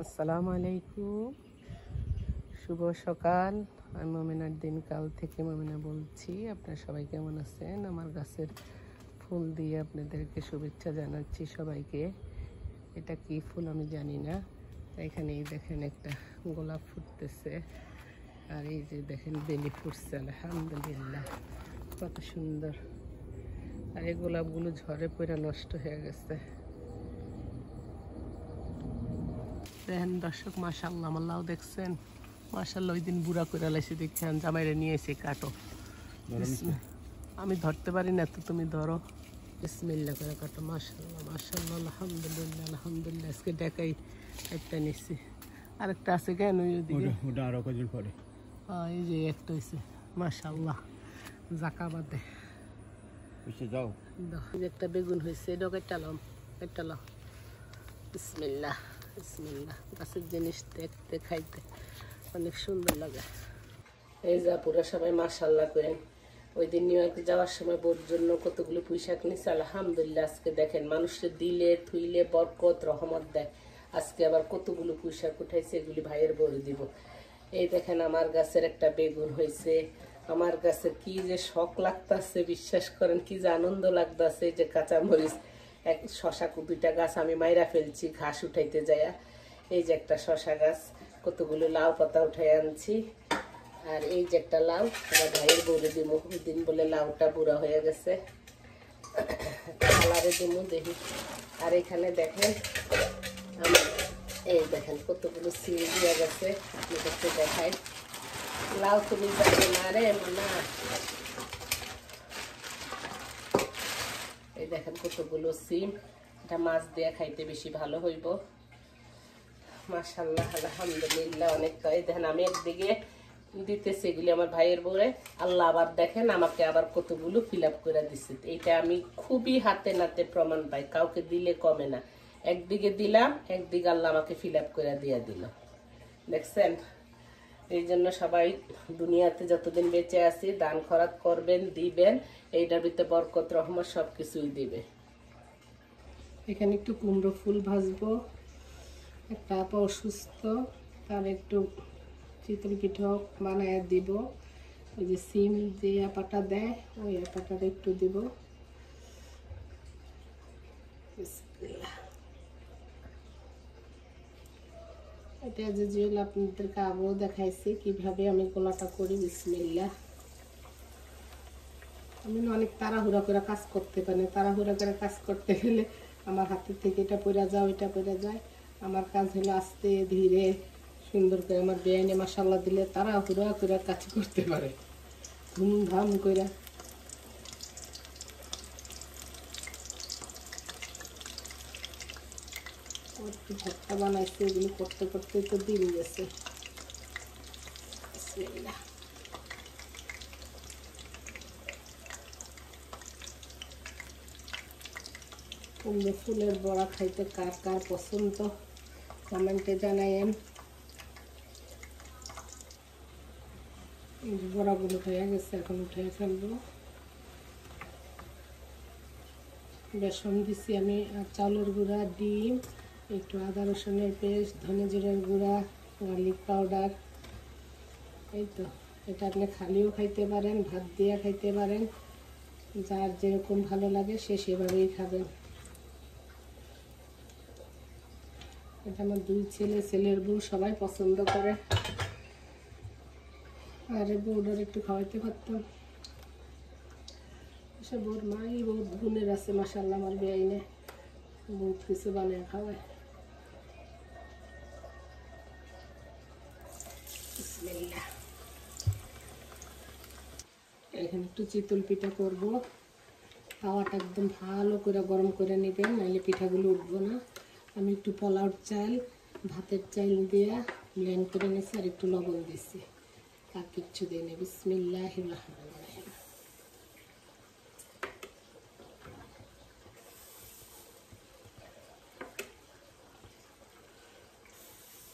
আসসালামু আলাইকুম, শুভ সকাল। আমি মমিনার দিন কাল থেকে মমিনা বলছি। আপনারা সবাই কেমন আছেন? আমার গাছের ফুল দিয়ে আপনাদেরকে শুভেচ্ছা জানাচ্ছি সবাইকে। এটা কি ফুল আমি জানি না। এখানে এই দেখেন একটা গোলাপ ফুটতেছে, আর এই যে দেখেন বেলি ফুটছে। আলহামদুলিল্লাহ, কত সুন্দর। আর এই গোলাপগুলো ঝড়ে পড়ে নষ্ট হয়ে গেছে। দেখেন দর্শক, মাশাআল্লাহ, আমার লাউ দেখছেন? মাশাআল্লাহ, ওই দিন বুড়া করে লাইছে দেখেন, জামাইরে নিয়ে এসে কাটো। আমি ধরতে পারি না, তো তুমি ধরো। বিসমিল্লাহ করে কাটো। মাশাআল্লাহ মাশাআল্লাহ, আলহামদুলিল্লাহ আলহামদুলিল্লাহ। আজকে দেখাই একটা নিচ্ছি, আরেকটা আছে কেন ওইদিকে? ওটা আরো কদিন পরে। এই যে একটা হয়েছে, মাশাআল্লাহ, জাকা বাদে। যাও, একটা বেগুন হয়েছে, এটা কেটালাম কেটালাম। বিসমিল্লাহ বিসমিল্লাহ। গাছের জিনিস দেখতে খাইতে অনেক সুন্দর লাগে। এই যা পুরো সবাই মাশাআল্লাহ করেন। ওই দিন নিউ ইয়র্কে যাওয়ার সময় বোর জন্য কতগুলো পুঁইশাক নিচ্ছে। আলহামদুলিল্লাহ, আজকে দেখেন মানুষের দিলে থুইলে বরকত রহমত দেয়। আজকে আবার কতগুলো পুঁইশাক উঠাইছে, এগুলি ভাইয়ের বড় দিব। এই দেখেন আমার গাছের একটা বেগুন হয়েছে। আমার গাছে কি যে শখ লাগতেছে, বিশ্বাস করেন, কি যে আনন্দ লাগতেছে। যে কাঁচামরিচ, এক শশা, দুইটা গাছ আমি মাইরা ফেলছি ঘাস উঠাইতে যাইয়া। এই যে একটা শশা গাছ, কতগুলো লাউ পাতা উঠাই আনছি। আর এই যে একটা লাউ, আমার ভাইয়ের বলে দিব। ওই দিন বলে লাউটা বুড়া হয়ে গেছে, কালারে দিব দেখি। আর এখানে দেখেন এই দেখেন কতগুলো সিম দিয়ে গেছে, আপনাদেরকে দেখাই। লাউ তুমি যাবে না রে না। এই দেখেন কতগুলো সিম, এটা মাছ দিয়ে খাইতে বেশি ভালো হইব। মাশাআল্লাহ আলহামদুলিল্লাহ, অনেকটা। এই দেখেন আমি একদিকে দিতেছি এগুলি আমার ভাইয়ের বউরে, আল্লাহ আবার দেখেন আমাকে আবার কতগুলো ফিল আপ করে দিচ্ছে। এইটা আমি খুবই হাতে নাতে প্রমাণ পাই, কাউকে দিলে কমে না। একদিকে দিলাম, একদিকে আল্লাহ আমাকে ফিল আপ করে দিয়ে দিল, দেখছেন? এই জন্য সবাই দুনিয়াতে যতদিন বেঁচে আছি দান খরাত করবেন, দিবেন। এইটার ভিতরে বরকত রহমত সবকিছুই দিবে। এখানে একটু কুমড়ো ফুল ভাজবো। একটা আপা অসুস্থ, তার একটু চিতল পিঠা বানায় দিব। ওই যে সিম যে আপাটা দেয়, ওই আপাটার একটু দিব। এটা যে যেগুলো আপনাদেরকে আগেও দেখাইছি কিভাবে আমি গোলাটা করি। বিসমিল্লাহ। আমি অনেক তাড়াহুড়া করে কাজ করতে পারি, তাড়াহুড়া করে কাজ করতে গেলে আমার হাতের থেকে এটা পড়ে যায়, ওইটা পড়ে যায়। আমার কাজ হলো আস্তে ধীরে সুন্দর করে। আমার বেআইনে মশালা দিলে তাড়াহুড়া করে কাজ করতে পারে, ধুমধাম করে। একটু ভর্তা বানাইছে, এগুলো করতে করতে তো দিন গেছে। কুমড়ো ফুলের বড়া খাইতে কার কার পছন্দ কমেন্টে জানাইন। বড়াগুলো হয়ে গেছে, এখন উঠে ফেলবো। বেসন দিছি আমি, আর চাউলের গুঁড়া, ডিম, একটু আদা রসুনের পেস্ট, ধনে জিরার গুঁড়া, গার্লিক পাউডার। এই তো, এটা আপনি খালিও খাইতে পারেন, ভাত দিয়ে খাইতে পারেন, যার যেরকম ভালো লাগে সে সেভাবেই খাবেন। এটা আমার দুই ছেলে, ছেলের বউ সবাই পছন্দ করে। আর বউটার একটু খাওয়াইতে পারতাম। সে বউর মাই বহুত গুণের আছে, মাশাআল্লাহ। আমার বেআইনে বহুত কিছু বানিয়ে খাওয়ায়। এখানে একটু চিতল পিঠা করব। তাওয়াটা একদম ভালো করে গরম করে নেবেন, নাহলে পিঠাগুলো উঠবো না। আমি একটু পোলাওর চাল, ভাতের চাল দিয়ে ব্লেন্ড করে নিয়েছি, আর একটু লবণ দিচ্ছি, আর কিচ্ছু দিই না। বিসমিল্লাহির রহমানির রহিম।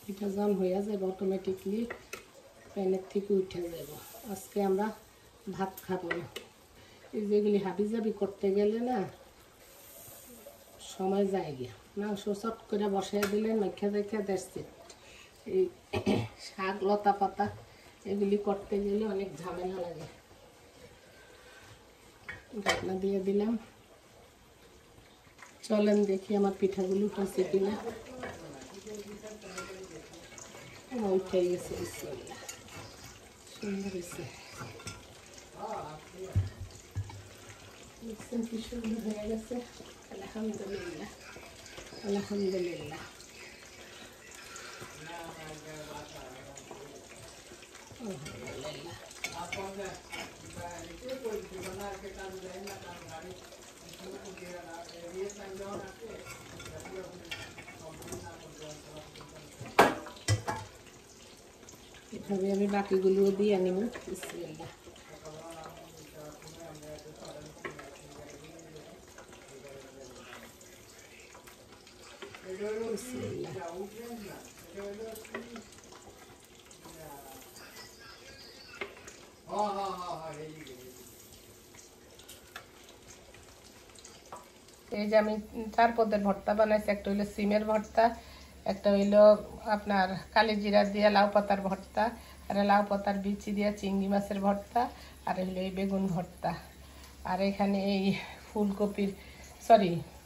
পিঠা যখন হয়ে যাবে অটোমেটিকলি প্যানের থেকে উঠে যাব। আজকে আমরা ভাত খাবো না। এই যেগুলি হাবিজাবি করতে গেলে না সময় যায় গিয়া। মাংস চট করে বসাই দিলেন মেখে দেখে দেখছি এই শাক লতা পাতা এগুলি করতে গেলে অনেক ঝামেলা লাগে। ঢাকনা দিয়ে দিলাম। চলেন দেখি আমার পিঠাগুলো হয়েছে কিনা। উঠে গেছে, সুন্দর হয়েছে, কি সুন্দর হয়ে গেছে। আলহামদুলিল্লাহ আলহামদুলিল্লাহ। এভাবে আমি বাকিগুলো দিয়ে নিব। বিসমিল্লাহ। এই যে আমি 4 পদের ভর্তা বানাইছি। একটা হইলো সিমের ভর্তা, একটা হইলো আপনার কালি জিরা দিয়ে লাউ পাতার ভর্তা, আর লাউ পাতার বিচি দিয়ে চিংড়ি মাছের ভর্তা, আর হইলো এই বেগুন ভর্তা, আর এখানে এই ফুলকপির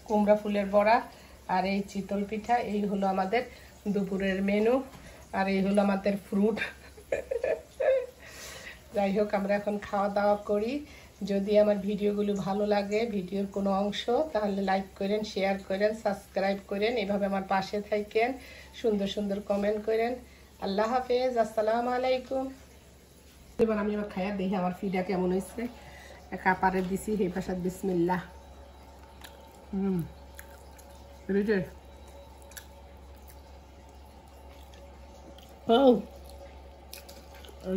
কুমড়া ফুলের বড়া, আর এই চিতল পিঠা। এই হলো আমাদের দুপুরের মেনু, আর এই হলো আমাদের ফ্রুট। যাই হোক, আমরা এখন খাওয়া দাওয়া করি। যদি আমার ভিডিওগুলো ভালো লাগে, ভিডিওর কোনো অংশ, তাহলে লাইক করেন, শেয়ার করেন, সাবস্ক্রাইব করেন, এভাবে আমার পাশে থাকেন, সুন্দর সুন্দর কমেন্ট করেন। আল্লাহ হাফেজ, আসসালামু আলাইকুম। এবার আমি আবার খাইয়া দেখি আমার ফিডা কেমন হয়েছে। কাপারে দিছি সেই পাশাত। বিসমিল্লাহ। ও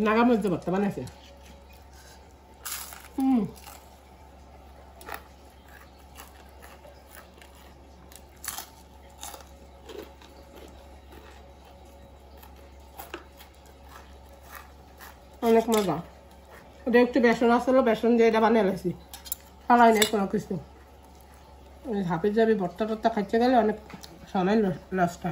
নাগামরিচ ভর্তা বানাইছে। অনেক মজা। ওটা একটু বেসন আসলো, বেসন দিয়ে এটা বানিয়ে লাগছি। খাওয়াই নাই কোনো কিছু। হাফিজ যাবি ভর্তা টর্তা খাইতে গেলে অনেক সময় নষ্ট।